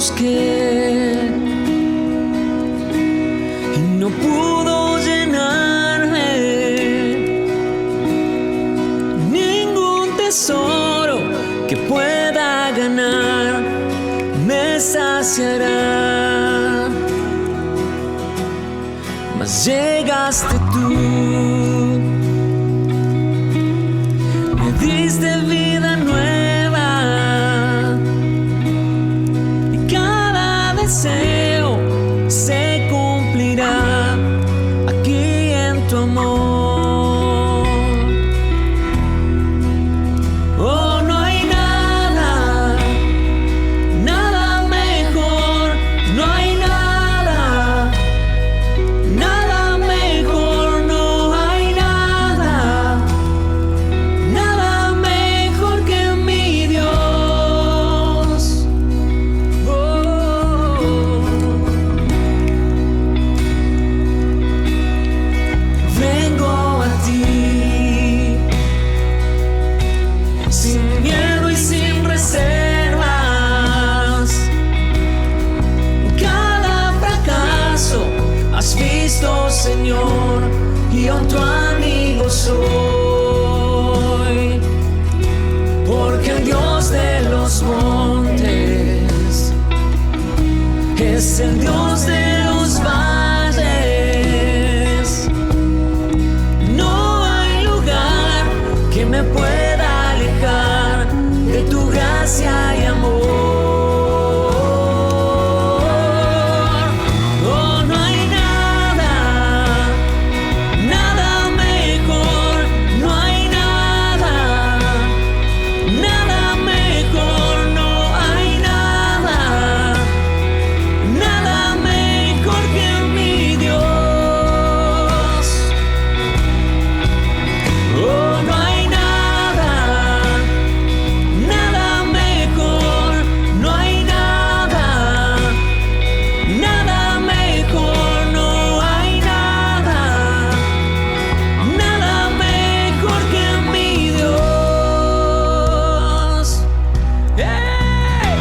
busqué y no pudo llenarme. Ningún tesoro que pueda ganar me saciará. Mas llegaste tú, me diste vida nueva y cada deseo se cumplirá aquí en tu amor. Oh, no hay nada, nada mejor, no hay nada, nada mejor, no hay nada, nada mejor que mi Dios. Vengo a ti sin miedo y sin reservas. Cada fracaso has visto, Señor, y aún tu amigo soy. Porque el Dios de los montes es el Dios de los valles. No hay lugar que me pueda alejar de tu gracia y amor. Oh, no hay nada, nada mejor, no hay nada, nada mejor, no hay nada, nada mejor que mi Dios. Oh, no hay nada, nada mejor, no hay nada, nada mejor, no hay nada, nada mejor que mi Dios. ¡Hey!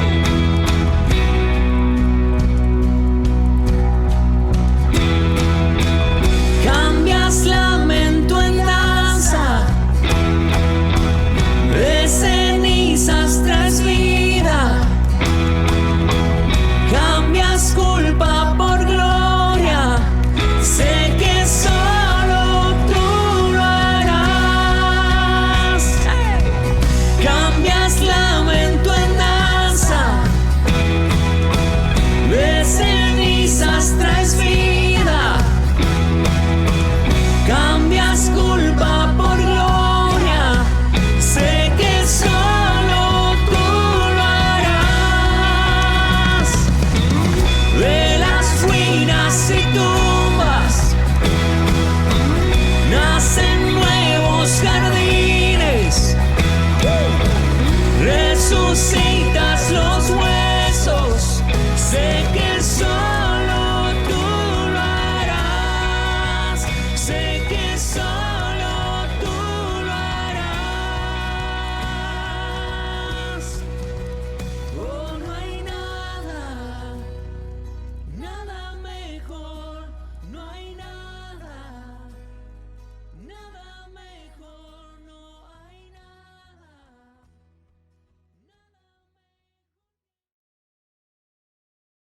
Cambias lamento en danza, de cenizas traes vida. Cambias culpa por gloria, sé que solo tú lo harás. ¡Hey! Cambias lamento en danza, de cenizas traes vida. Cambias culpa por gloria, sé que solo tú lo harás. De las ruinas y tumbas nacen nuevos jardines. Resucitas los huesos, sé que solo tú lo harás. Sé que solo tú lo harás. Oh, no hay nada, nada mejor, no hay nada, nada mejor, no hay nada.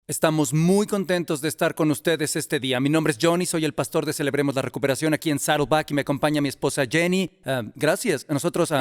Estamos muy contentos de estar con ustedes este día. Mi nombre es Johnny, soy el pastor de Celebremos la Recuperación aquí en Saddleback y me acompaña mi esposa Jenny. Gracias. Nosotros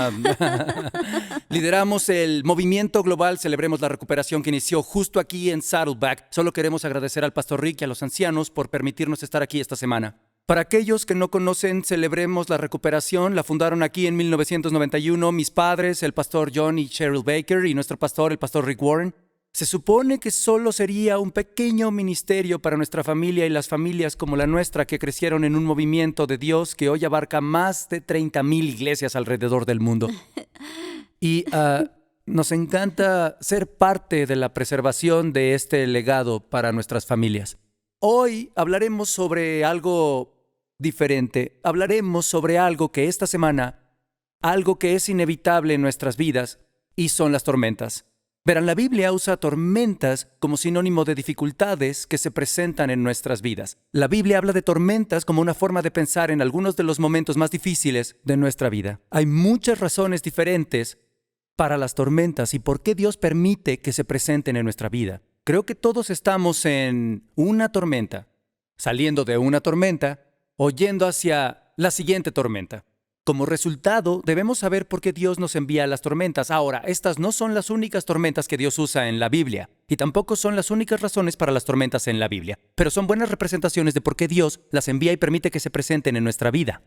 lideramos el movimiento global Celebremos la Recuperación que inició justo aquí en Saddleback. Solo queremos agradecer al pastor Rick y a los ancianos por permitirnos estar aquí esta semana. Para aquellos que no conocen Celebremos la Recuperación, la fundaron aquí en 1991 mis padres, el pastor John y Cheryl Baker, y nuestro pastor, el pastor Rick Warren. Se supone que solo sería un pequeño ministerio para nuestra familia y las familias como la nuestra que crecieron en un movimiento de Dios que hoy abarca más de 30,000 iglesias alrededor del mundo. Y nos encanta ser parte de la preservación de este legado para nuestras familias. Hoy hablaremos sobre algo diferente. Hablaremos sobre algo que esta semana, algo que es inevitable en nuestras vidas, y son las tormentas. Verán, la Biblia usa tormentas como sinónimo de dificultades que se presentan en nuestras vidas. La Biblia habla de tormentas como una forma de pensar en algunos de los momentos más difíciles de nuestra vida. Hay muchas razones diferentes para las tormentas y por qué Dios permite que se presenten en nuestra vida. Creo que todos estamos en una tormenta, saliendo de una tormenta o yendo hacia la siguiente tormenta. Como resultado, debemos saber por qué Dios nos envía las tormentas. Ahora, estas no son las únicas tormentas que Dios usa en la Biblia, y tampoco son las únicas razones para las tormentas en la Biblia, pero son buenas representaciones de por qué Dios las envía y permite que se presenten en nuestra vida.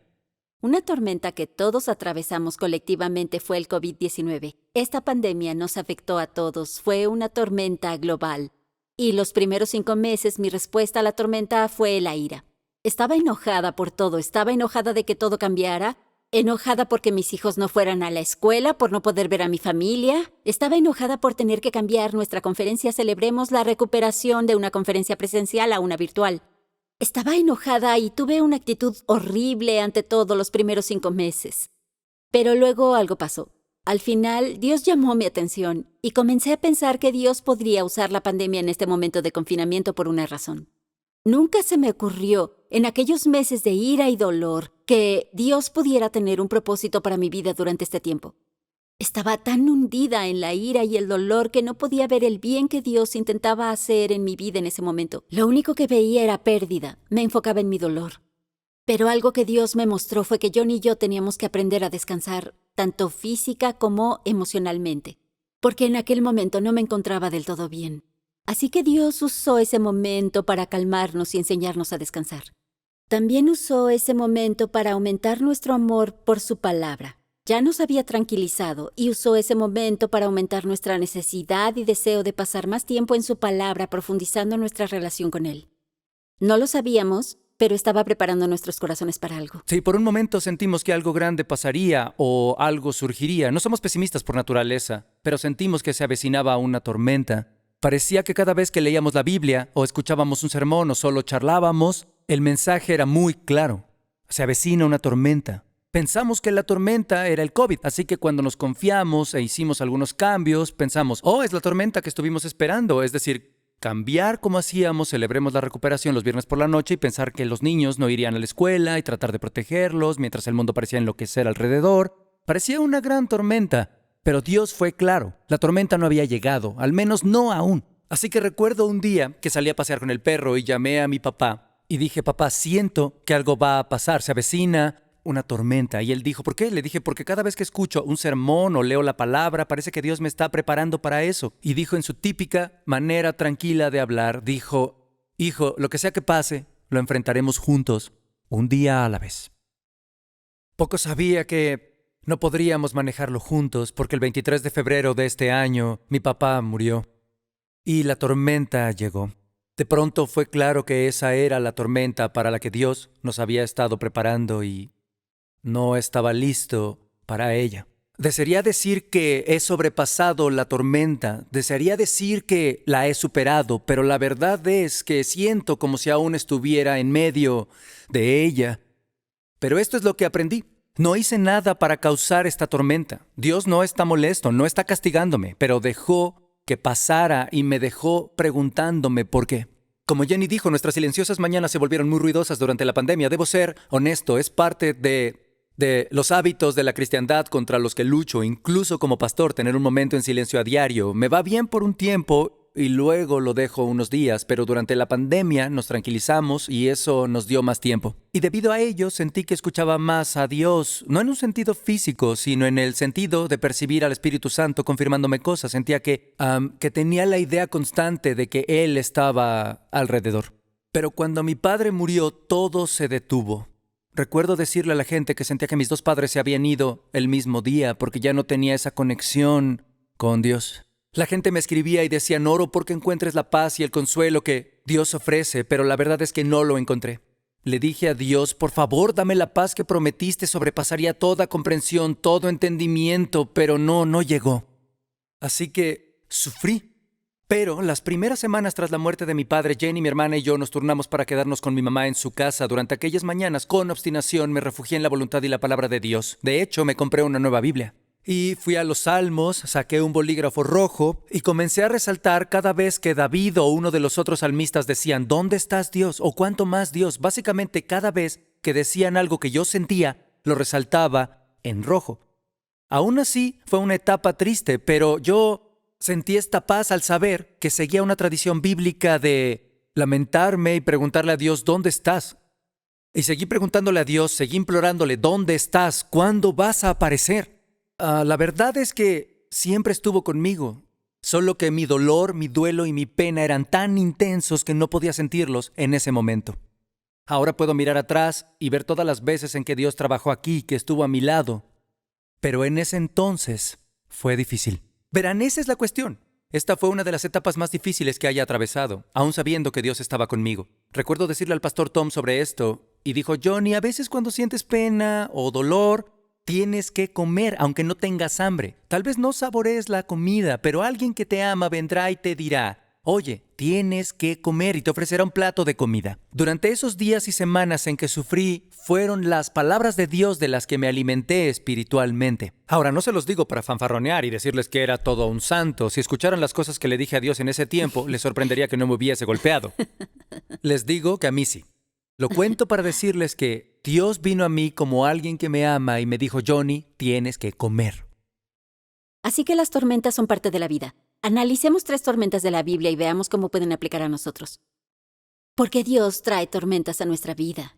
Una tormenta que todos atravesamos colectivamente fue el COVID-19. Esta pandemia nos afectó a todos, fue una tormenta global. Y los primeros 5 meses mi respuesta a la tormenta fue la ira. Estaba enojada por todo, estaba enojada de que todo cambiara, enojada porque mis hijos no fueran a la escuela, por no poder ver a mi familia. Estaba enojada por tener que cambiar nuestra conferencia Celebremos la Recuperación de una conferencia presencial a una virtual. Estaba enojada y tuve una actitud horrible ante todo los primeros 5 meses. Pero luego algo pasó. Al final, Dios llamó mi atención y comencé a pensar que Dios podría usar la pandemia en este momento de confinamiento por una razón. Nunca se me ocurrió, en aquellos meses de ira y dolor, que Dios pudiera tener un propósito para mi vida durante este tiempo. Estaba tan hundida en la ira y el dolor que no podía ver el bien que Dios intentaba hacer en mi vida en ese momento. Lo único que veía era pérdida, me enfocaba en mi dolor. Pero algo que Dios me mostró fue que John y yo teníamos que aprender a descansar, tanto física como emocionalmente, porque en aquel momento no me encontraba del todo bien. Así que Dios usó ese momento para calmarnos y enseñarnos a descansar. También usó ese momento para aumentar nuestro amor por su palabra. Ya nos había tranquilizado y usó ese momento para aumentar nuestra necesidad y deseo de pasar más tiempo en su palabra, profundizando nuestra relación con Él. No lo sabíamos, pero estaba preparando nuestros corazones para algo. Sí, por un momento sentimos que algo grande pasaría o algo surgiría. No somos pesimistas por naturaleza, pero sentimos que se avecinaba una tormenta. Parecía que cada vez que leíamos la Biblia o escuchábamos un sermón o solo charlábamos, el mensaje era muy claro. Se avecina una tormenta. Pensamos que la tormenta era el COVID, así que cuando nos confiamos e hicimos algunos cambios, pensamos, es la tormenta que estuvimos esperando. Es decir, cambiar como hacíamos, Celebremos la Recuperación los viernes por la noche y pensar que los niños no irían a la escuela y tratar de protegerlos mientras el mundo parecía enloquecer alrededor. Parecía una gran tormenta, pero Dios fue claro. La tormenta no había llegado, al menos no aún. Así que recuerdo un día que salí a pasear con el perro y llamé a mi papá y dije, papá, siento que algo va a pasar, se avecina una tormenta. Y él dijo, ¿por qué? Le dije, porque cada vez que escucho un sermón o leo la palabra, parece que Dios me está preparando para eso. Y dijo en su típica manera tranquila de hablar, dijo, hijo, lo que sea que pase, lo enfrentaremos juntos, un día a la vez. Poco sabía que no podríamos manejarlo juntos porque el 23 de febrero de este año mi papá murió y la tormenta llegó. De pronto fue claro que esa era la tormenta para la que Dios nos había estado preparando y no estaba listo para ella. Desearía decir que he sobrepasado la tormenta, desearía decir que la he superado, pero la verdad es que siento como si aún estuviera en medio de ella. Pero esto es lo que aprendí. No hice nada para causar esta tormenta. Dios no está molesto, no está castigándome, pero dejó que pasara y me dejó preguntándome por qué. Como Jenny dijo, nuestras silenciosas mañanas se volvieron muy ruidosas durante la pandemia. Debo ser honesto, es parte de los hábitos de la cristiandad contra los que lucho, incluso como pastor, tener un momento en silencio a diario. Me va bien por un tiempo y luego lo dejo unos días, pero durante la pandemia nos tranquilizamos y eso nos dio más tiempo. Y debido a ello sentí que escuchaba más a Dios, no en un sentido físico, sino en el sentido de percibir al Espíritu Santo confirmándome cosas. Sentía que tenía la idea constante de que Él estaba alrededor. Pero cuando mi padre murió, todo se detuvo. Recuerdo decirle a la gente que sentía que mis 2 padres se habían ido el mismo día porque ya no tenía esa conexión con Dios. La gente me escribía y decía, oro porque encuentres la paz y el consuelo que Dios ofrece, pero la verdad es que no lo encontré. Le dije a Dios, por favor, dame la paz que prometiste, sobrepasaría toda comprensión, todo entendimiento, pero no llegó. Así que sufrí. Pero las primeras semanas tras la muerte de mi padre, Jenny, mi hermana y yo nos turnamos para quedarnos con mi mamá en su casa. Durante aquellas mañanas, con obstinación, me refugié en la voluntad y la palabra de Dios. De hecho, me compré una nueva Biblia. Y fui a los Salmos, saqué un bolígrafo rojo y comencé a resaltar cada vez que David o uno de los otros salmistas decían, ¿dónde estás, Dios? O ¿cuánto más, Dios? Básicamente cada vez que decían algo que yo sentía, lo resaltaba en rojo. Aún así, fue una etapa triste, pero yo sentí esta paz al saber que seguía una tradición bíblica de lamentarme y preguntarle a Dios, ¿dónde estás? Y seguí preguntándole a Dios, seguí implorándole, ¿dónde estás? ¿Cuándo vas a aparecer? La verdad es que siempre estuvo conmigo, solo que mi dolor, mi duelo y mi pena eran tan intensos que no podía sentirlos en ese momento. Ahora puedo mirar atrás y ver todas las veces en que Dios trabajó aquí, que estuvo a mi lado. Pero en ese entonces fue difícil. Verán, esa es la cuestión. Esta fue una de las etapas más difíciles que haya atravesado, aún sabiendo que Dios estaba conmigo. Recuerdo decirle al pastor Tom sobre esto, y dijo, Johnny, a veces cuando sientes pena o dolor, tienes que comer, aunque no tengas hambre. Tal vez no saborees la comida, pero alguien que te ama vendrá y te dirá, oye, tienes que comer y te ofrecerá un plato de comida. Durante esos días y semanas en que sufrí, fueron las palabras de Dios de las que me alimenté espiritualmente. Ahora, no se los digo para fanfarronear y decirles que era todo un santo. Si escucharan las cosas que le dije a Dios en ese tiempo, les sorprendería que no me hubiese golpeado. Les digo que a mí sí. Lo cuento para decirles que Dios vino a mí como alguien que me ama y me dijo, Johnny, tienes que comer. Así que las tormentas son parte de la vida. Analicemos 3 tormentas de la Biblia y veamos cómo pueden aplicar a nosotros. Porque Dios trae tormentas a nuestra vida.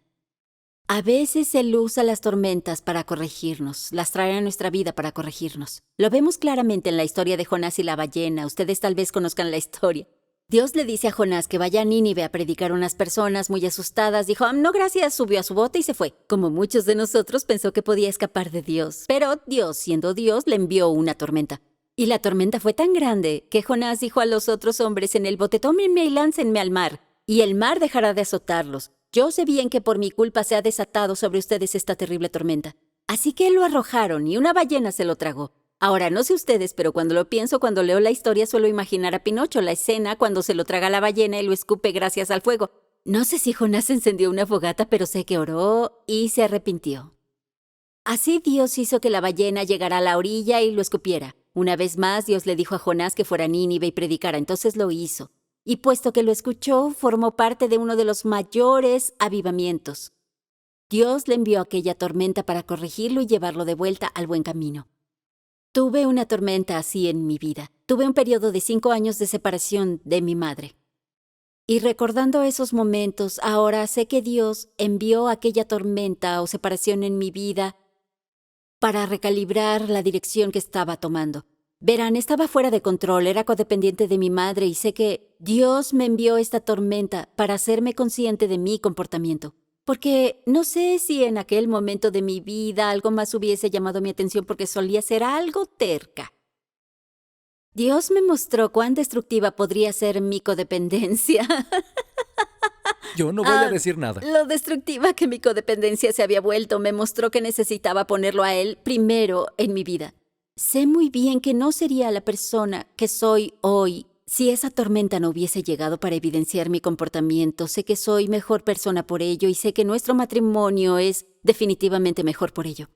A veces Él usa las tormentas para corregirnos, las trae a nuestra vida para corregirnos. Lo vemos claramente en la historia de Jonás y la ballena. Ustedes tal vez conozcan la historia. Dios le dice a Jonás que vaya a Nínive a predicar a unas personas muy asustadas. Dijo, no gracias, subió a su bote y se fue. Como muchos de nosotros, pensó que podía escapar de Dios. Pero Dios, siendo Dios, le envió una tormenta. Y la tormenta fue tan grande que Jonás dijo a los otros hombres en el bote, tómenme y láncenme al mar, y el mar dejará de azotarlos. Yo sé bien que por mi culpa se ha desatado sobre ustedes esta terrible tormenta. Así que lo arrojaron y una ballena se lo tragó. Ahora, no sé ustedes, pero cuando lo pienso, cuando leo la historia, suelo imaginar a Pinocho, la escena cuando se lo traga la ballena y lo escupe gracias al fuego. No sé si Jonás encendió una fogata, pero sé que oró y se arrepintió. Así Dios hizo que la ballena llegara a la orilla y lo escupiera. Una vez más, Dios le dijo a Jonás que fuera a Nínive y predicara, entonces lo hizo. Y puesto que lo escuchó, formó parte de uno de los mayores avivamientos. Dios le envió aquella tormenta para corregirlo y llevarlo de vuelta al buen camino. Tuve una tormenta así en mi vida. Tuve un periodo de 5 años de separación de mi madre. Y recordando esos momentos, ahora sé que Dios envió aquella tormenta o separación en mi vida para recalibrar la dirección que estaba tomando. Verán, estaba fuera de control, era codependiente de mi madre y sé que Dios me envió esta tormenta para hacerme consciente de mi comportamiento. Porque no sé si en aquel momento de mi vida algo más hubiese llamado mi atención porque solía ser algo terca. Dios me mostró cuán destructiva podría ser mi codependencia. Yo no voy a decir nada. Lo destructiva que mi codependencia se había vuelto me mostró que necesitaba ponerlo a Él primero en mi vida. Sé muy bien que no sería la persona que soy hoy si esa tormenta no hubiese llegado para evidenciar mi comportamiento. Sé que soy mejor persona por ello y sé que nuestro matrimonio es definitivamente mejor por ello.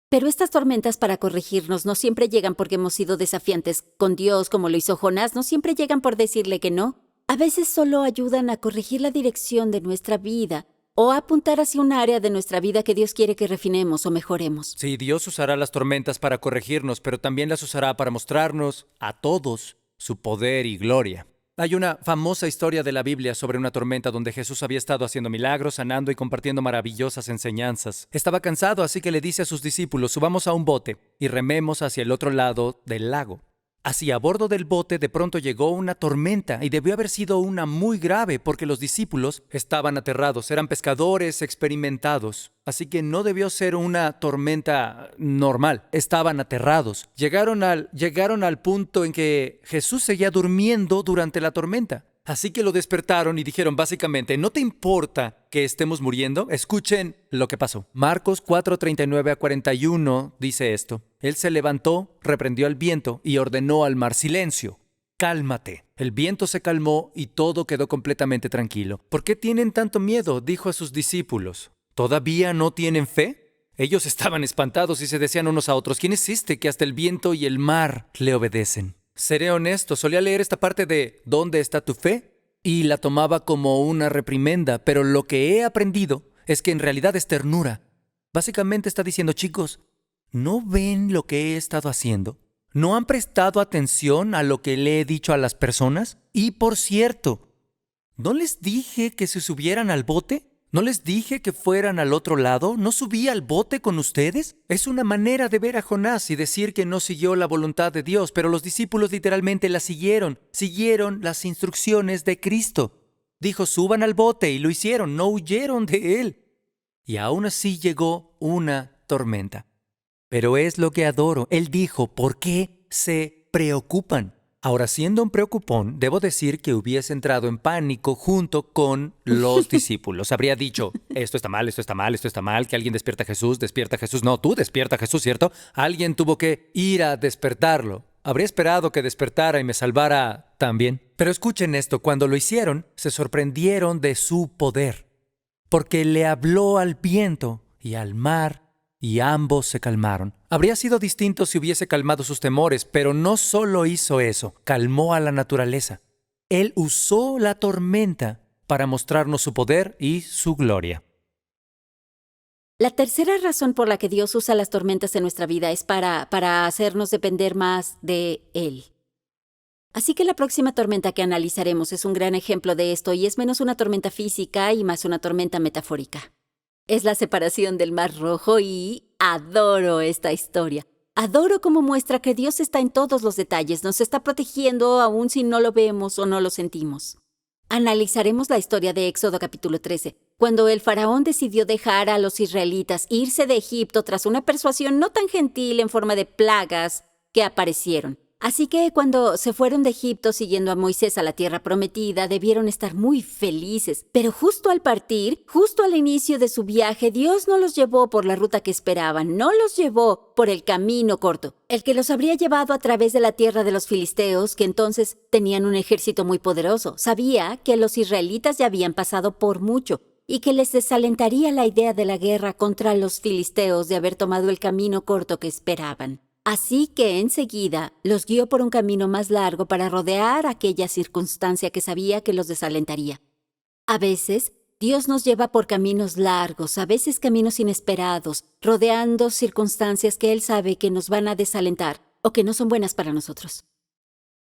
Pero estas tormentas para corregirnos no siempre llegan porque hemos sido desafiantes con Dios como lo hizo Jonás, no siempre llegan por decirle que no. A veces solo ayudan a corregir la dirección de nuestra vida o a apuntar hacia un área de nuestra vida que Dios quiere que refinemos o mejoremos. Sí, Dios usará las tormentas para corregirnos, pero también las usará para mostrarnos a todos su poder y gloria. Hay una famosa historia de la Biblia sobre una tormenta donde Jesús había estado haciendo milagros, sanando y compartiendo maravillosas enseñanzas. Estaba cansado, así que le dice a sus discípulos, subamos a un bote y rememos hacia el otro lado del lago. Así, a bordo del bote, de pronto llegó una tormenta y debió haber sido una muy grave porque los discípulos estaban aterrados, eran pescadores experimentados. Así que no debió ser una tormenta normal, estaban aterrados. Llegaron al punto en que Jesús seguía durmiendo durante la tormenta. Así que lo despertaron y dijeron básicamente, ¿no te importa que estemos muriendo? Escuchen lo que pasó. Marcos 4:39-41 dice esto. Él se levantó, reprendió al viento y ordenó al mar, silencio, cálmate. El viento se calmó y todo quedó completamente tranquilo. ¿Por qué tienen tanto miedo?, dijo a sus discípulos. ¿Todavía no tienen fe? Ellos estaban espantados y se decían unos a otros, ¿quién es este que hasta el viento y el mar le obedecen? Seré honesto, solía leer esta parte de ¿dónde está tu fe? Y la tomaba como una reprimenda, pero lo que he aprendido es que en realidad es ternura. Básicamente está diciendo, chicos, ¿no ven lo que he estado haciendo? ¿No han prestado atención a lo que le he dicho a las personas? Y por cierto, ¿no les dije que se subieran al bote? ¿No les dije que fueran al otro lado? ¿No subí al bote con ustedes? Es una manera de ver a Jonás y decir que no siguió la voluntad de Dios, pero los discípulos literalmente la siguieron las instrucciones de Cristo. Dijo, suban al bote y lo hicieron, no huyeron de él. Y aún así llegó una tormenta. Pero es lo que adoro. Él dijo, ¿por qué se preocupan? Ahora, siendo un preocupón, debo decir que hubiese entrado en pánico junto con los discípulos. Habría dicho, esto está mal, esto está mal, esto está mal, que alguien despierta a Jesús. No, tú despierta a Jesús, ¿cierto? Alguien tuvo que ir a despertarlo. Habría esperado que despertara y me salvara también. Pero escuchen esto, cuando lo hicieron, se sorprendieron de su poder, porque le habló al viento y al mar, y ambos se calmaron. Habría sido distinto si hubiese calmado sus temores, pero no solo hizo eso, calmó a la naturaleza. Él usó la tormenta para mostrarnos su poder y su gloria. La tercera razón por la que Dios usa las tormentas en nuestra vida es para hacernos depender más de Él. Así que la próxima tormenta que analizaremos es un gran ejemplo de esto y es menos una tormenta física y más una tormenta metafórica. Es la separación del Mar Rojo y adoro esta historia. Adoro cómo muestra que Dios está en todos los detalles, nos está protegiendo aun si no lo vemos o no lo sentimos. Analizaremos la historia de Éxodo capítulo 13, cuando el faraón decidió dejar a los israelitas irse de Egipto tras una persuasión no tan gentil en forma de plagas que aparecieron. Así que cuando se fueron de Egipto siguiendo a Moisés a la tierra prometida, debieron estar muy felices. Pero justo al partir, justo al inicio de su viaje, Dios no los llevó por la ruta que esperaban, no los llevó por el camino corto, el que los habría llevado a través de la tierra de los filisteos, que entonces tenían un ejército muy poderoso. Sabía que los israelitas ya habían pasado por mucho y que les desalentaría la idea de la guerra contra los filisteos de haber tomado el camino corto que esperaban. Así que enseguida los guió por un camino más largo para rodear aquella circunstancia que sabía que los desalentaría. A veces, Dios nos lleva por caminos largos, a veces caminos inesperados, rodeando circunstancias que Él sabe que nos van a desalentar o que no son buenas para nosotros.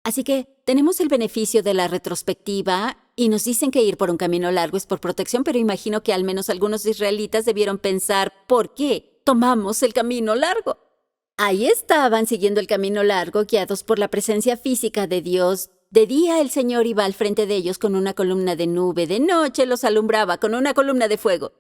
Así que tenemos el beneficio de la retrospectiva y nos dicen que ir por un camino largo es por protección, pero imagino que al menos algunos israelitas debieron pensar, ¿por qué tomamos el camino largo? Ahí estaban siguiendo el camino largo, guiados por la presencia física de Dios. De día el Señor iba al frente de ellos con una columna de nube, de noche los alumbraba con una columna de fuego.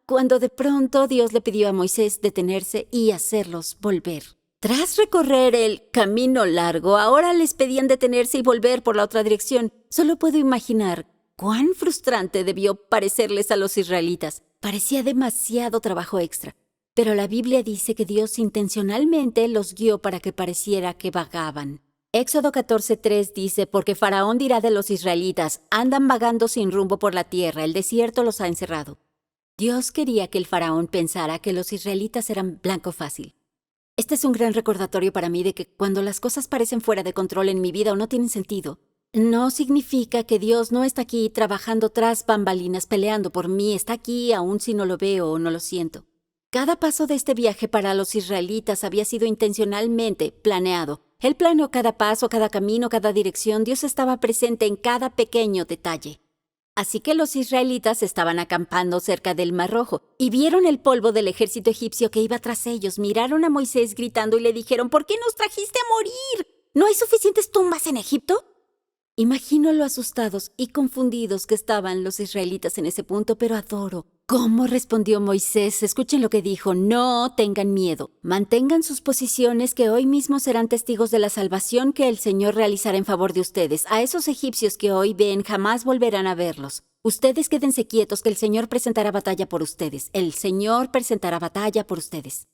Cuando de pronto Dios le pidió a Moisés detenerse y hacerlos volver. Tras recorrer el camino largo, ahora les pedían detenerse y volver por la otra dirección. Solo puedo imaginar cuán frustrante debió parecerles a los israelitas. Parecía demasiado trabajo extra. Pero la Biblia dice que Dios intencionalmente los guió para que pareciera que vagaban. Éxodo 14:3 dice, porque Faraón dirá de los israelitas, andan vagando sin rumbo por la tierra, el desierto los ha encerrado. Dios quería que el Faraón pensara que los israelitas eran blanco fácil. Este es un gran recordatorio para mí de que cuando las cosas parecen fuera de control en mi vida o no tienen sentido, no significa que Dios no está aquí trabajando tras bambalinas peleando por mí, está aquí aun si no lo veo o no lo siento. Cada paso de este viaje para los israelitas había sido intencionalmente planeado. Él planeó cada paso, cada camino, cada dirección. Dios estaba presente en cada pequeño detalle. Así que los israelitas estaban acampando cerca del Mar Rojo y vieron el polvo del ejército egipcio que iba tras ellos. Miraron a Moisés gritando y le dijeron, ¿por qué nos trajiste a morir? ¿No hay suficientes tumbas en Egipto? Imagino lo asustados y confundidos que estaban los israelitas en ese punto, pero adoro cómo respondió Moisés. Escuchen lo que dijo, no tengan miedo, mantengan sus posiciones que hoy mismo serán testigos de la salvación que el Señor realizará en favor de ustedes. A esos egipcios que hoy ven jamás volverán a verlos. Ustedes quédense quietos que el Señor presentará batalla por ustedes. El Señor presentará batalla por ustedes.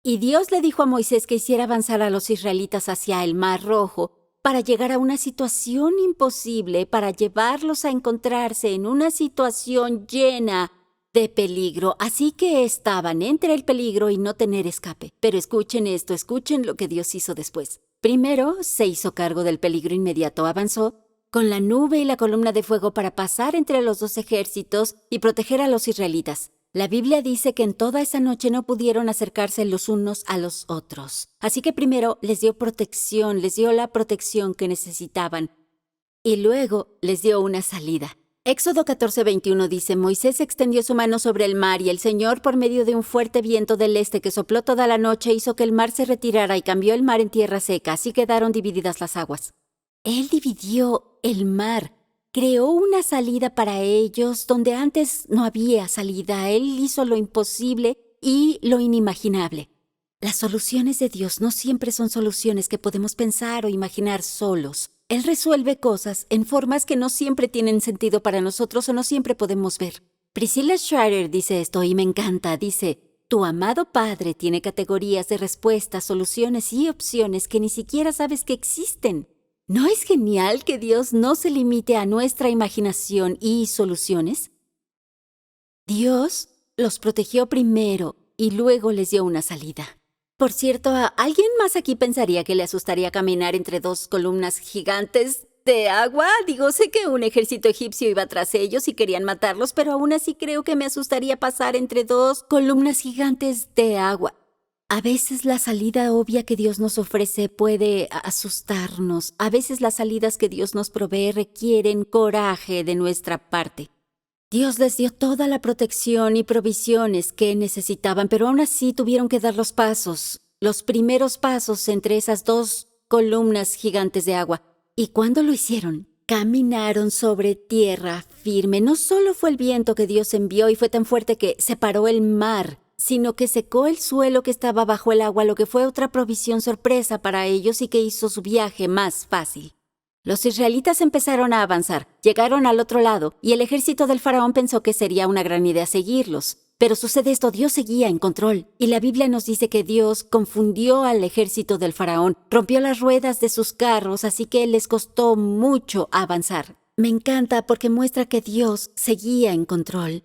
Y Dios le dijo a Moisés que hiciera avanzar a los israelitas hacia el Mar Rojo para llegar a una situación imposible, para llevarlos a encontrarse en una situación llena de peligro, así que estaban entre el peligro y no tener escape. Pero escuchen esto, escuchen lo que Dios hizo después. Primero, se hizo cargo del peligro inmediato, avanzó con la nube y la columna de fuego para pasar entre los dos ejércitos y proteger a los israelitas. La Biblia dice que en toda esa noche no pudieron acercarse los unos a los otros. Así que primero les dio protección, les dio la protección que necesitaban y luego les dio una salida. Éxodo 14:21 dice, Moisés extendió su mano sobre el mar y el Señor, por medio de un fuerte viento del este que sopló toda la noche, hizo que el mar se retirara y cambió el mar en tierra seca, así quedaron divididas las aguas. Él dividió el mar, creó una salida para ellos donde antes no había salida. Él hizo lo imposible y lo inimaginable. Las soluciones de Dios no siempre son soluciones que podemos pensar o imaginar solos. Él resuelve cosas en formas que no siempre tienen sentido para nosotros o no siempre podemos ver. Priscilla Shirer dice esto y me encanta. Dice, tu amado Padre tiene categorías de respuestas, soluciones y opciones que ni siquiera sabes que existen. ¿No es genial que Dios no se limite a nuestra imaginación y soluciones? Dios los protegió primero y luego les dio una salida. Por cierto, ¿alguien más aquí pensaría que le asustaría caminar entre dos columnas gigantes de agua? Sé que un ejército egipcio iba tras ellos y querían matarlos, pero aún así creo que me asustaría pasar entre dos columnas gigantes de agua. A veces la salida obvia que Dios nos ofrece puede asustarnos. A veces las salidas que Dios nos provee requieren coraje de nuestra parte. Dios les dio toda la protección y provisiones que necesitaban, pero aún así tuvieron que dar los primeros pasos entre esas dos columnas gigantes de agua. ¿Y cuándo lo hicieron? Caminaron sobre tierra firme. No solo fue el viento que Dios envió y fue tan fuerte que separó el mar, sino que secó el suelo que estaba bajo el agua, lo que fue otra provisión sorpresa para ellos y que hizo su viaje más fácil. Los israelitas empezaron a avanzar, llegaron al otro lado, y el ejército del faraón pensó que sería una gran idea seguirlos. Pero sucede esto, Dios seguía en control, y la Biblia nos dice que Dios confundió al ejército del faraón, rompió las ruedas de sus carros, así que les costó mucho avanzar. Me encanta porque muestra que Dios seguía en control.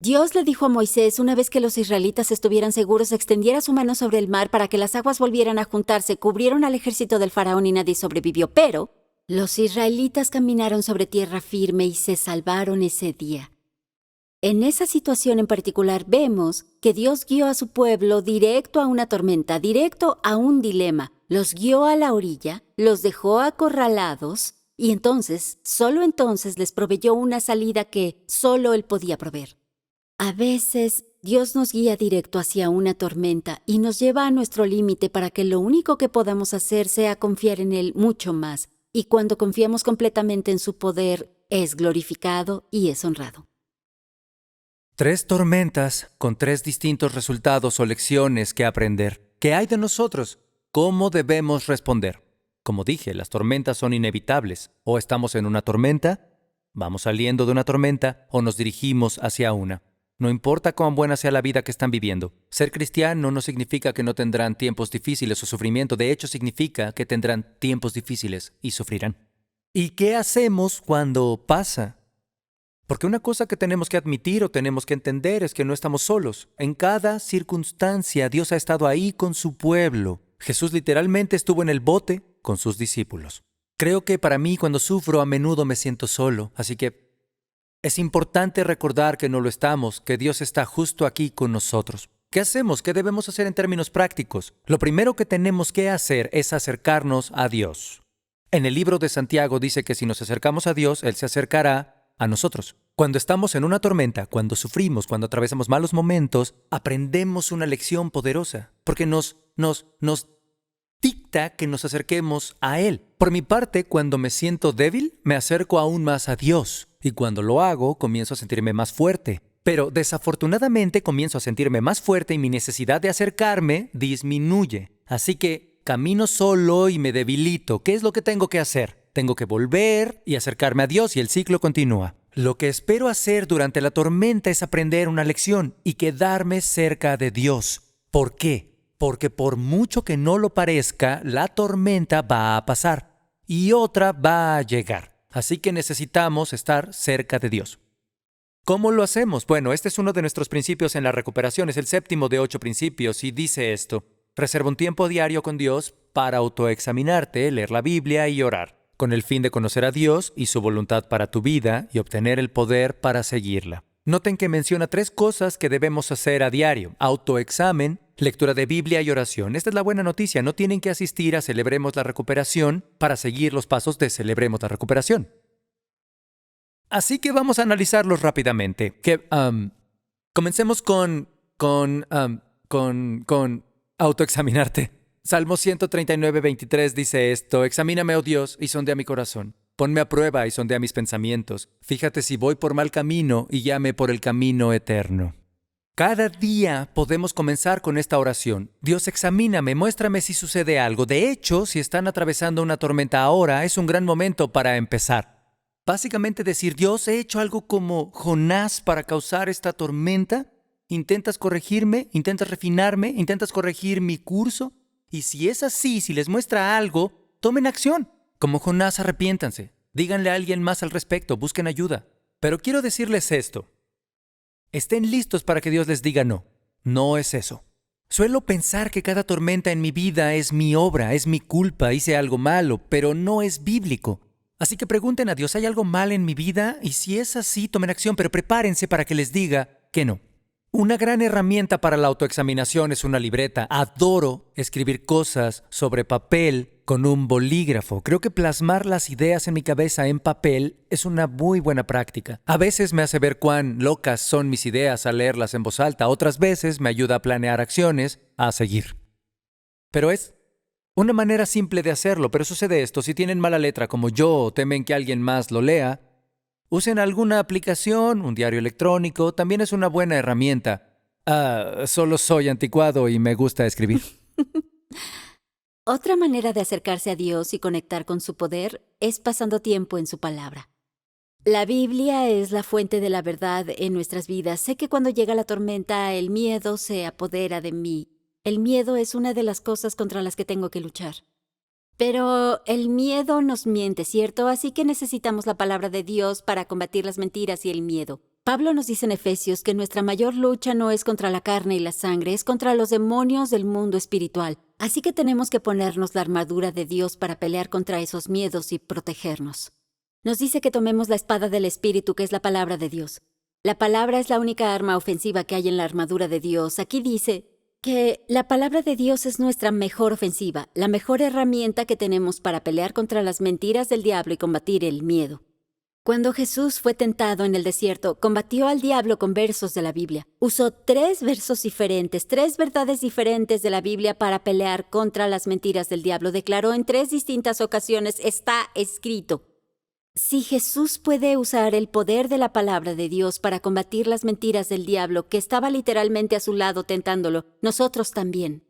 Dios le dijo a Moisés, una vez que los israelitas estuvieran seguros, extendiera su mano sobre el mar para que las aguas volvieran a juntarse, cubrieron al ejército del faraón y nadie sobrevivió. Pero los israelitas caminaron sobre tierra firme y se salvaron ese día. En esa situación en particular vemos que Dios guió a su pueblo directo a una tormenta, directo a un dilema. Los guió a la orilla, los dejó acorralados y solo entonces les proveyó una salida que solo Él podía proveer. A veces, Dios nos guía directo hacia una tormenta y nos lleva a nuestro límite para que lo único que podamos hacer sea confiar en Él mucho más. Y cuando confiamos completamente en su poder, es glorificado y es honrado. 3 tormentas con 3 distintos resultados o lecciones que aprender. ¿Qué hay de nosotros? ¿Cómo debemos responder? Como dije, las tormentas son inevitables. O estamos en una tormenta, vamos saliendo de una tormenta o nos dirigimos hacia una. No importa cuán buena sea la vida que están viviendo. Ser cristiano no significa que no tendrán tiempos difíciles o sufrimiento. De hecho, significa que tendrán tiempos difíciles y sufrirán. ¿Y qué hacemos cuando pasa? Porque una cosa que tenemos que admitir o tenemos que entender es que no estamos solos. En cada circunstancia, Dios ha estado ahí con su pueblo. Jesús literalmente estuvo en el bote con sus discípulos. Creo que para mí, cuando sufro, a menudo me siento solo. Así que es importante recordar que no lo estamos, que Dios está justo aquí con nosotros. ¿Qué hacemos? ¿Qué debemos hacer en términos prácticos? Lo primero que tenemos que hacer es acercarnos a Dios. En el libro de Santiago dice que si nos acercamos a Dios, Él se acercará a nosotros. Cuando estamos en una tormenta, cuando sufrimos, cuando atravesamos malos momentos, aprendemos una lección poderosa, porque nos dicta que nos acerquemos a Él. Por mi parte, cuando me siento débil, me acerco aún más a Dios. Y cuando lo hago, comienzo a sentirme más fuerte. Pero desafortunadamente comienzo a sentirme más fuerte y mi necesidad de acercarme disminuye. Así que camino solo y me debilito. ¿Qué es lo que tengo que hacer? Tengo que volver y acercarme a Dios y el ciclo continúa. Lo que espero hacer durante la tormenta es aprender una lección y quedarme cerca de Dios. ¿Por qué? Porque por mucho que no lo parezca, la tormenta va a pasar y otra va a llegar. Así que necesitamos estar cerca de Dios. ¿Cómo lo hacemos? Bueno, este es uno de nuestros principios en la recuperación, es el 7º de 8 principios y dice esto: reserva un tiempo diario con Dios para autoexaminarte, leer la Biblia y orar, con el fin de conocer a Dios y su voluntad para tu vida y obtener el poder para seguirla. Noten que menciona 3 cosas que debemos hacer a diario: autoexamen, lectura de Biblia y oración. Esta es la buena noticia, no tienen que asistir a Celebremos la Recuperación para seguir los pasos de Celebremos la Recuperación. Así que vamos a analizarlos rápidamente. Comencemos con autoexaminarte. Salmo 139:23 dice esto: examíname, oh Dios, y sondea mi corazón. Ponme a prueba y sondea mis pensamientos. Fíjate si voy por mal camino y guíame por el camino eterno. Cada día podemos comenzar con esta oración: Dios, examíname, muéstrame si sucede algo. De hecho, si están atravesando una tormenta ahora, es un gran momento para empezar. Básicamente decir: Dios, he hecho algo como Jonás para causar esta tormenta. ¿Intentas corregirme? ¿Intentas refinarme? ¿Intentas corregir mi curso? Y si es así, si les muestra algo, tomen acción. Como Jonás, arrepiéntanse. Díganle a alguien más al respecto, busquen ayuda. Pero quiero decirles esto: estén listos para que Dios les diga no. No es eso. Suelo pensar que cada tormenta en mi vida es mi obra, es mi culpa, hice algo malo, pero no es bíblico. Así que pregunten a Dios: ¿hay algo mal en mi vida? Y si es así, tomen acción, pero prepárense para que les diga que no. Una gran herramienta para la autoexaminación es una libreta. Adoro escribir cosas sobre papel con un bolígrafo. Creo que plasmar las ideas en mi cabeza en papel es una muy buena práctica. A veces me hace ver cuán locas son mis ideas al leerlas en voz alta. Otras veces me ayuda a planear acciones a seguir. Pero es una manera simple de hacerlo. Pero sucede esto: si tienen mala letra como yo o temen que alguien más lo lea, usen alguna aplicación, un diario electrónico, también es una buena herramienta. Solo soy anticuado y me gusta escribir. Otra manera de acercarse a Dios y conectar con su poder es pasando tiempo en su palabra. La Biblia es la fuente de la verdad en nuestras vidas. Sé que cuando llega la tormenta, el miedo se apodera de mí. El miedo es una de las cosas contra las que tengo que luchar. Pero el miedo nos miente, ¿cierto? Así que necesitamos la palabra de Dios para combatir las mentiras y el miedo. Pablo nos dice en Efesios que nuestra mayor lucha no es contra la carne y la sangre, es contra los demonios del mundo espiritual. Así que tenemos que ponernos la armadura de Dios para pelear contra esos miedos y protegernos. Nos dice que tomemos la espada del Espíritu, que es la palabra de Dios. La palabra es la única arma ofensiva que hay en la armadura de Dios. Aquí dice que la palabra de Dios es nuestra mejor ofensiva, la mejor herramienta que tenemos para pelear contra las mentiras del diablo y combatir el miedo. Cuando Jesús fue tentado en el desierto, combatió al diablo con versos de la Biblia. Usó 3 versos diferentes, 3 verdades diferentes de la Biblia para pelear contra las mentiras del diablo. Declaró en 3 distintas ocasiones: está escrito. Si Jesús puede usar el poder de la palabra de Dios para combatir las mentiras del diablo, que estaba literalmente a su lado tentándolo, nosotros también.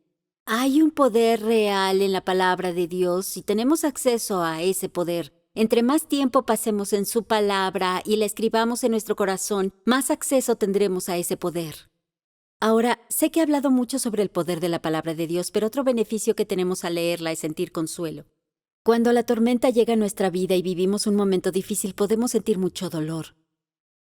Hay un poder real en la palabra de Dios y tenemos acceso a ese poder. Entre más tiempo pasemos en su palabra y la escribamos en nuestro corazón, más acceso tendremos a ese poder. Ahora, sé que he hablado mucho sobre el poder de la palabra de Dios, pero otro beneficio que tenemos al leerla es sentir consuelo. Cuando la tormenta llega a nuestra vida y vivimos un momento difícil, podemos sentir mucho dolor.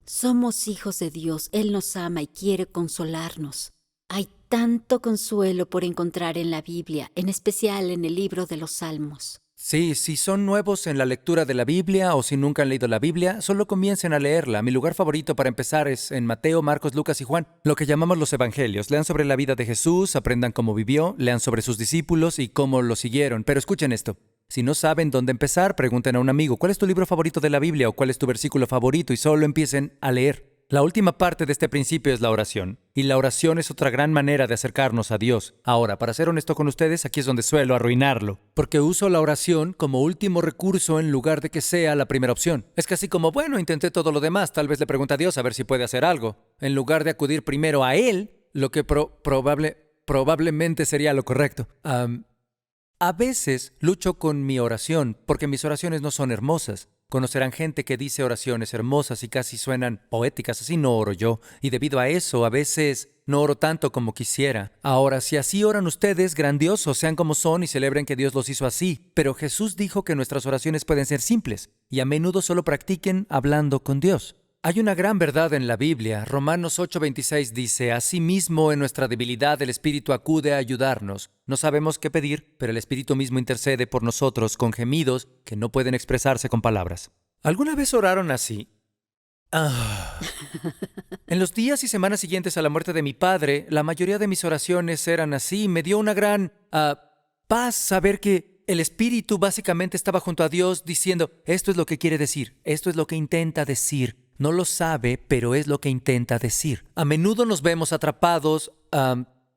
Somos hijos de Dios, Él nos ama y quiere consolarnos. Hay tanto consuelo por encontrar en la Biblia, en especial en el libro de los Salmos. Sí, si son nuevos en la lectura de la Biblia o si nunca han leído la Biblia, solo comiencen a leerla. Mi lugar favorito para empezar es en Mateo, Marcos, Lucas y Juan, lo que llamamos los evangelios. Lean sobre la vida de Jesús, aprendan cómo vivió, lean sobre sus discípulos y cómo lo siguieron. Pero escuchen esto: si no saben dónde empezar, pregunten a un amigo: ¿cuál es tu libro favorito de la Biblia o cuál es tu versículo favorito? Y solo empiecen a leer. La última parte de este principio es la oración. Y la oración es otra gran manera de acercarnos a Dios. Ahora, para ser honesto con ustedes, aquí es donde suelo arruinarlo, porque uso la oración como último recurso en lugar de que sea la primera opción. Es casi como: bueno, intenté todo lo demás, tal vez le pregunte a Dios a ver si puede hacer algo, en lugar de acudir primero a Él, lo que probablemente sería lo correcto. A veces lucho con mi oración porque mis oraciones no son hermosas. Conocerán gente que dice oraciones hermosas y casi suenan poéticas. Así no oro yo, y debido a eso a veces no oro tanto como quisiera. Ahora, si así oran ustedes, grandiosos, sean como son y celebren que Dios los hizo así. Pero Jesús dijo que nuestras oraciones pueden ser simples y a menudo solo practiquen hablando con Dios. hay una gran verdad en la Biblia. Romanos 8:26 dice, asimismo en nuestra debilidad el Espíritu acude a ayudarnos. No sabemos qué pedir, pero el Espíritu mismo intercede por nosotros con gemidos que no pueden expresarse con palabras. ¿Alguna vez oraron así? Ah. En los días y semanas siguientes a la muerte de mi padre, la mayoría de mis oraciones eran así. Me dio una gran paz saber que el Espíritu básicamente estaba junto a Dios diciendo, esto es lo que quiere decir, esto es lo que intenta decir. No lo sabe, pero es lo que intenta decir. A menudo nos vemos atrapados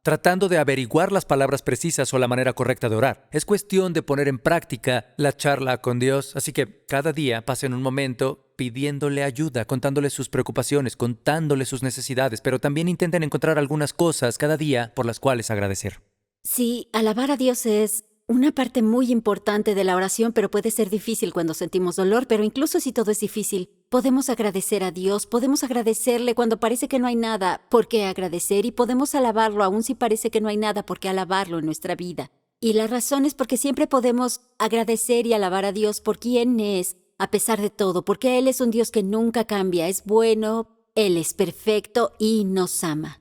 tratando de averiguar las palabras precisas o la manera correcta de orar. Es cuestión de poner en práctica la charla con Dios. Así que cada día pasen un momento pidiéndole ayuda, contándole sus preocupaciones, contándole sus necesidades, pero también intenten encontrar algunas cosas cada día por las cuales agradecer. Sí, alabar a Dios es una parte muy importante de la oración, pero puede ser difícil cuando sentimos dolor. Pero incluso si todo es difícil, podemos agradecer a Dios, podemos agradecerle cuando parece que no hay nada por qué agradecer y podemos alabarlo aun si parece que no hay nada por qué alabarlo en nuestra vida. Y la razón es porque siempre podemos agradecer y alabar a Dios por quien es, a pesar de todo, porque Él es un Dios que nunca cambia, es bueno, Él es perfecto y nos ama.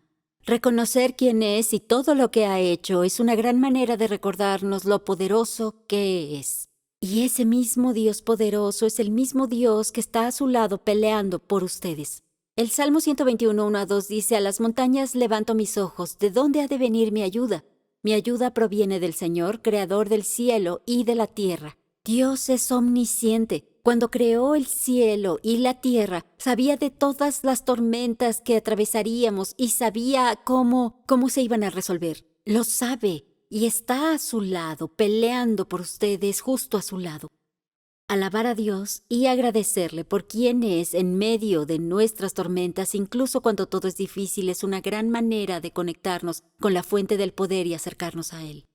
Reconocer quién es y todo lo que ha hecho es una gran manera de recordarnos lo poderoso que es. Y ese mismo Dios poderoso es el mismo Dios que está a su lado peleando por ustedes. El Salmo 121, 1-2 dice, a las montañas levanto mis ojos, ¿de dónde ha de venir mi ayuda? Mi ayuda proviene del Señor, creador del cielo y de la tierra. Dios es omnisciente. Cuando creó el cielo y la tierra, sabía de todas las tormentas que atravesaríamos y sabía cómo se iban a resolver. Lo sabe y está a su lado, peleando por ustedes justo a su lado. Alabar a Dios y agradecerle por quien es en medio de nuestras tormentas, incluso cuando todo es difícil, es una gran manera de conectarnos con la fuente del poder y acercarnos a Él.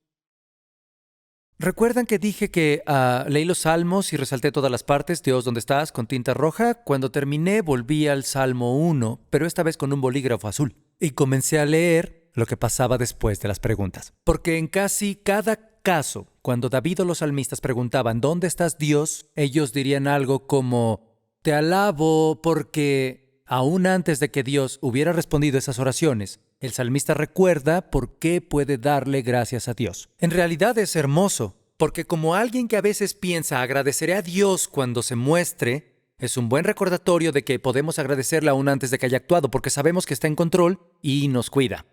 ¿Recuerdan que dije que leí los salmos y resalté todas las partes, Dios, ¿dónde estás?, con tinta roja? Cuando terminé volví al Salmo 1, pero esta vez con un bolígrafo azul. Y comencé a leer lo que pasaba después de las preguntas. Porque en casi cada caso, cuando David o los salmistas preguntaban ¿dónde estás, Dios?, ellos dirían algo como te alabo porque aún antes de que Dios hubiera respondido esas oraciones, el salmista recuerda por qué puede darle gracias a Dios. En realidad es hermoso, porque como alguien que a veces piensa agradeceré a Dios cuando se muestre, es un buen recordatorio de que podemos agradecerle aún antes de que haya actuado, porque sabemos que está en control y nos cuida.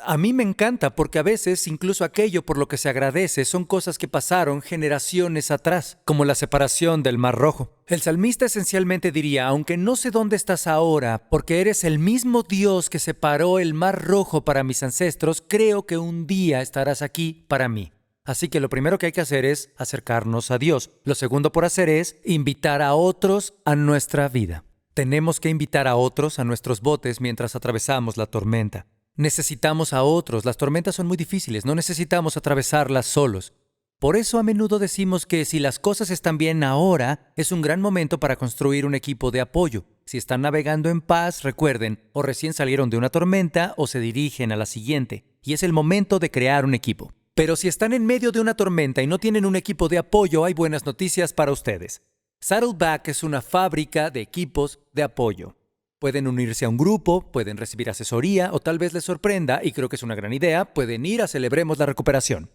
A mí me encanta porque a veces incluso aquello por lo que se agradece son cosas que pasaron generaciones atrás, como la separación del Mar Rojo. El salmista esencialmente diría, aunque no sé dónde estás ahora, porque eres el mismo Dios que separó el Mar Rojo para mis ancestros, creo que un día estarás aquí para mí. Así que lo primero que hay que hacer es acercarnos a Dios. Lo segundo por hacer es invitar a otros a nuestra vida. Tenemos que invitar a otros a nuestros botes mientras atravesamos la tormenta. Necesitamos a otros. Las tormentas son muy difíciles. No necesitamos atravesarlas solos. Por eso a menudo decimos que si las cosas están bien ahora, es un gran momento para construir un equipo de apoyo. Si están navegando en paz, recuerden, o recién salieron de una tormenta o se dirigen a la siguiente. Y es el momento de crear un equipo. Pero si están en medio de una tormenta y no tienen un equipo de apoyo, hay buenas noticias para ustedes. Saddleback es una fábrica de equipos de apoyo. Pueden unirse a un grupo, pueden recibir asesoría o tal vez les sorprenda, y creo que es una gran idea, pueden ir a Celebremos la Recuperación.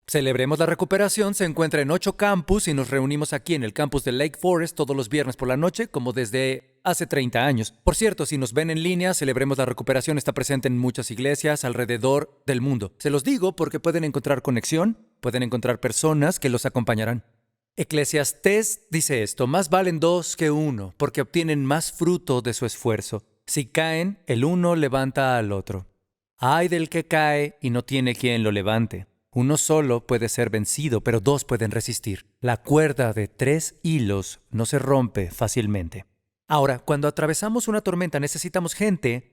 Celebremos la Recuperación se encuentra en 8 campus y nos reunimos aquí en el campus de Lake Forest todos los viernes por la noche, como desde hace 30 años. Por cierto, si nos ven en línea, Celebremos la Recuperación está presente en muchas iglesias alrededor del mundo. Se los digo porque pueden encontrar conexión, pueden encontrar personas que los acompañarán. Eclesiastés dice esto, más valen 2 que 1, porque obtienen más fruto de su esfuerzo. Si caen, el uno levanta al otro. Ay del que cae y no tiene quien lo levante. Uno solo puede ser vencido, pero 2 pueden resistir. La cuerda de 3 hilos no se rompe fácilmente. Ahora, cuando atravesamos una tormenta necesitamos gente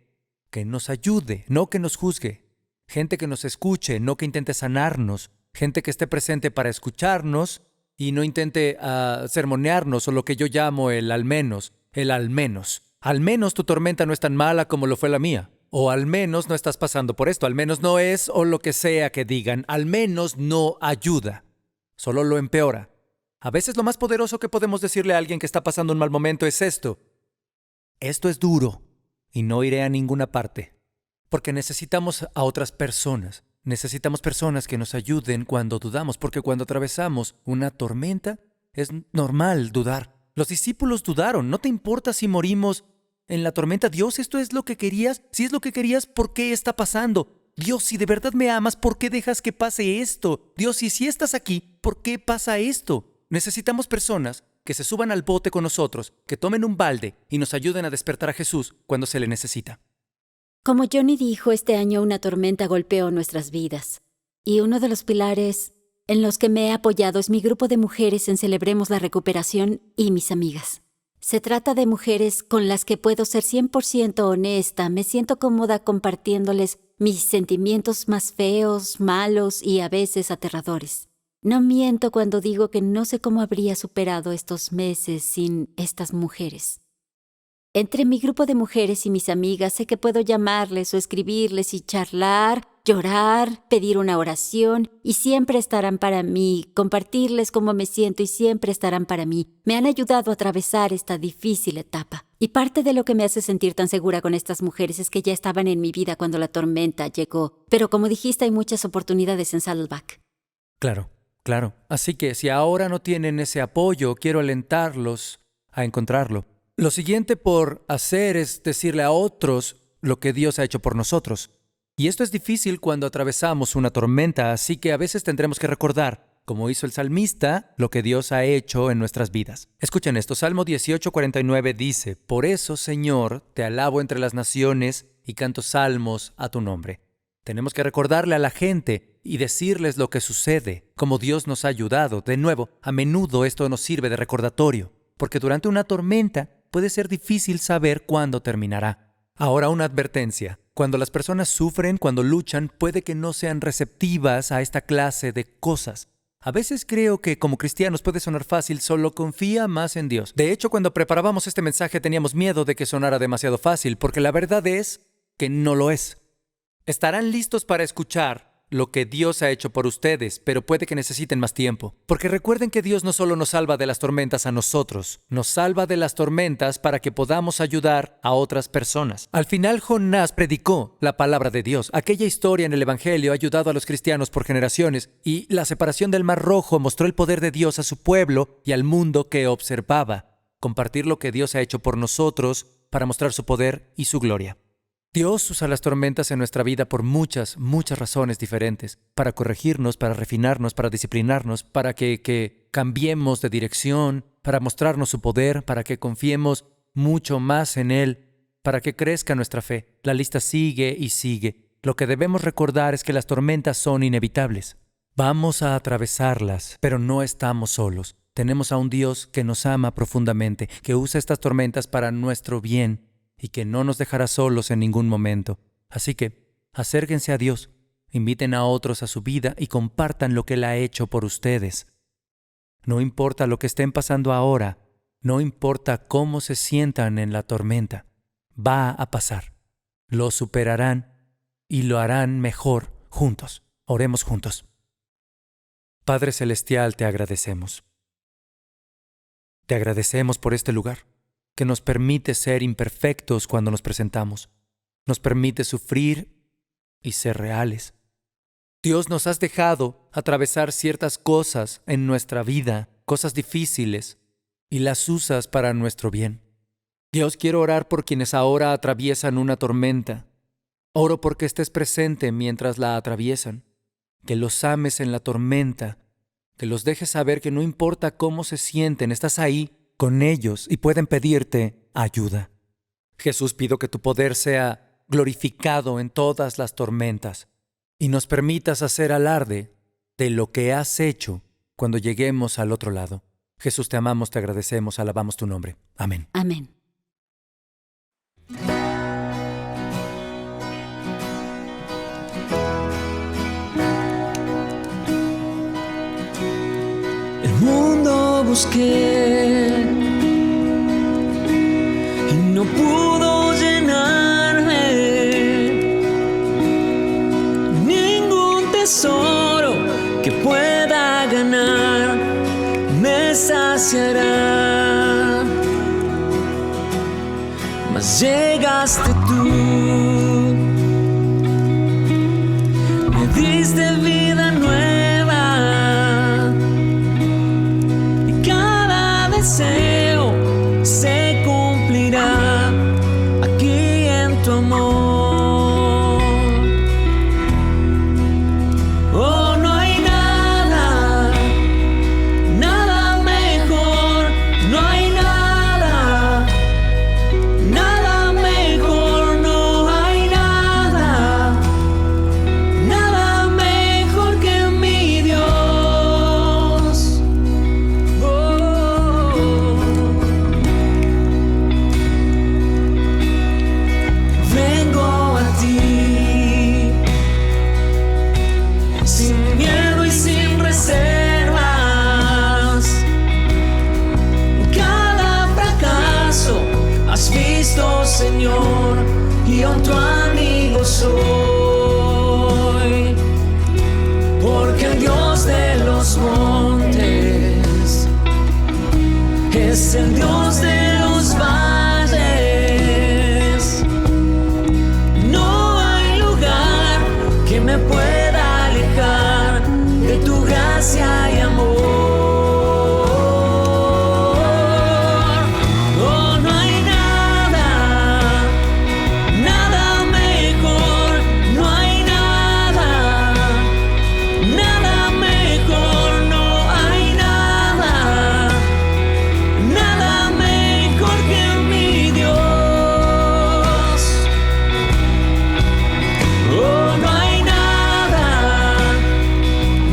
que nos ayude, no que nos juzgue. Gente que nos escuche, no que intente sanarnos. Gente que esté presente para escucharnos y no intente sermonearnos o lo que yo llamo el al menos. El al menos. Al menos tu tormenta no es tan mala como lo fue la mía. O al menos no estás pasando por esto. Al menos no es o lo que sea que digan. Al menos no ayuda. Solo lo empeora. A veces lo más poderoso que podemos decirle a alguien que está pasando un mal momento es esto: esto es duro y no iré a ninguna parte. Porque necesitamos a otras personas. Necesitamos personas que nos ayuden cuando dudamos, porque cuando atravesamos una tormenta es normal dudar. Los discípulos dudaron. No te importa si morimos en la tormenta. Dios, ¿esto es lo que querías? Si es lo que querías, ¿por qué está pasando? Dios, si de verdad me amas, ¿por qué dejas que pase esto? Dios, si estás aquí, ¿por qué pasa esto? Necesitamos personas que se suban al bote con nosotros, que tomen un balde y nos ayuden a despertar a Jesús cuando se le necesita. Como Johnny dijo, este año una tormenta golpeó nuestras vidas. Y uno de los pilares en los que me he apoyado es mi grupo de mujeres en Celebremos la Recuperación y mis amigas. Se trata de mujeres con las que puedo ser 100% honesta. Me siento cómoda compartiéndoles mis sentimientos más feos, malos y a veces aterradores. No miento cuando digo que no sé cómo habría superado estos meses sin estas mujeres. Entre mi grupo de mujeres y mis amigas sé que puedo llamarles o escribirles y charlar, llorar, pedir una oración y siempre estarán para mí, compartirles cómo me siento y siempre estarán para mí. Me han ayudado a atravesar esta difícil etapa. Y parte de lo que me hace sentir tan segura con estas mujeres es que ya estaban en mi vida cuando la tormenta llegó. Pero como dijiste, hay muchas oportunidades en Saddleback. Claro. Así que si ahora no tienen ese apoyo, quiero alentarlos a encontrarlo. Lo siguiente por hacer es decirle a otros lo que Dios ha hecho por nosotros. Y esto es difícil cuando atravesamos una tormenta, así que a veces tendremos que recordar, como hizo el salmista, lo que Dios ha hecho en nuestras vidas. Escuchen esto, Salmo 18:49 dice: Por eso, Señor, te alabo entre las naciones y canto salmos a tu nombre. Tenemos que recordarle a la gente y decirles lo que sucede, cómo Dios nos ha ayudado. De nuevo, a menudo esto nos sirve de recordatorio, porque durante una tormenta puede ser difícil saber cuándo terminará. Ahora, una advertencia. Cuando las personas sufren, cuando luchan, puede que no sean receptivas a esta clase de cosas. A veces creo que como cristianos puede sonar fácil, solo confía más en Dios. De hecho, cuando preparábamos este mensaje teníamos miedo de que sonara demasiado fácil, porque la verdad es que no lo es. Estarán listos para escuchar lo que Dios ha hecho por ustedes, pero puede que necesiten más tiempo. Porque recuerden que Dios no solo nos salva de las tormentas a nosotros, nos salva de las tormentas para que podamos ayudar a otras personas. Al final, Jonás predicó la palabra de Dios. Aquella historia en el Evangelio ha ayudado a los cristianos por generaciones, y la separación del Mar Rojo mostró el poder de Dios a su pueblo y al mundo que observaba. Compartir lo que Dios ha hecho por nosotros para mostrar su poder y su gloria. Dios usa las tormentas en nuestra vida por muchas razones diferentes, para corregirnos, para refinarnos, para disciplinarnos, para que cambiemos de dirección, para mostrarnos su poder, para que confiemos mucho más en Él, para que crezca nuestra fe. La lista sigue y sigue. Lo que debemos recordar es que las tormentas son inevitables. Vamos a atravesarlas, pero no estamos solos. Tenemos a un Dios que nos ama profundamente, que usa estas tormentas para nuestro bien, y que no nos dejará solos en ningún momento. Así que, acérquense a Dios, inviten a otros a su vida y compartan lo que Él ha hecho por ustedes. No importa lo que estén pasando ahora, no importa cómo se sientan en la tormenta, va a pasar. Lo superarán y lo harán mejor juntos. Oremos juntos. Padre Celestial, te agradecemos. Te agradecemos por este lugar, que nos permite ser imperfectos cuando nos presentamos. Nos permite sufrir y ser reales. Dios, nos has dejado atravesar ciertas cosas en nuestra vida, cosas difíciles, y las usas para nuestro bien. Dios, quiero orar por quienes ahora atraviesan una tormenta. Oro porque estés presente mientras la atraviesan, que los ames en la tormenta, que los dejes saber que no importa cómo se sienten, estás ahí con ellos y pueden pedirte ayuda. Jesús, pido que tu poder sea glorificado en todas las tormentas y nos permitas hacer alarde de lo que has hecho cuando lleguemos al otro lado. Jesús, te amamos, te agradecemos, alabamos tu nombre. Amén. Amén. El mundo busqué y no pudo llenarme. Ningún tesoro que pueda ganar me llegaste tú, me diste vida nueva y cada deseo se cumplirá aquí en tu amor. Oh, no hay nada, nada mejor, no hay nada, nada mejor, no hay nada, nada mejor que mi Dios. Oh. Vengo a ti sin miedo y sin reservas. Cada fracaso has visto, Señor, y aún tu amigo soy. Porque el Dios de los montes es el Dios de los valles. No hay lugar que me pueda alejar de tu gracia y amor. Oh, no hay nada, nada mejor, no hay nada, nada mejor, no hay nada, nada mejor que mi Dios. Oh, no hay nada,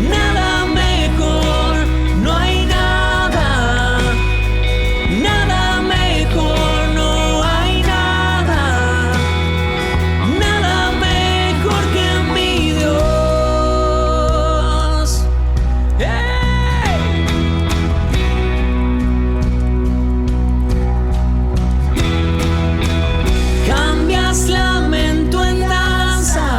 nada mejor, no hay nada, nada mejor, no hay nada, nada mejor que mi Dios. ¡Hey! Cambias lamento en danza,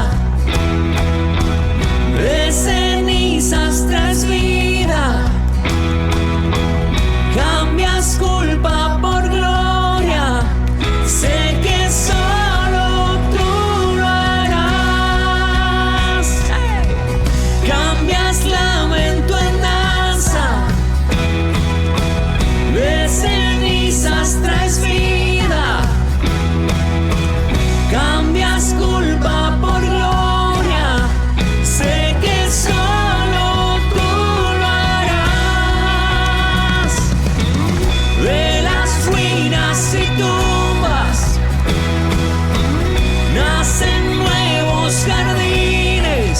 de cenizas traes vida, cambias culpa por gloria, sé que solo tú lo harás. ¡Hey! Cambias lamento en danza, de cenizas traes vida, cambias culpa por gloria, sé que solo tú lo harás. De las ruinas y tumbas nacen nuevos jardines,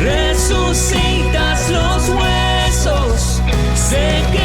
resucitas los huesos, sé que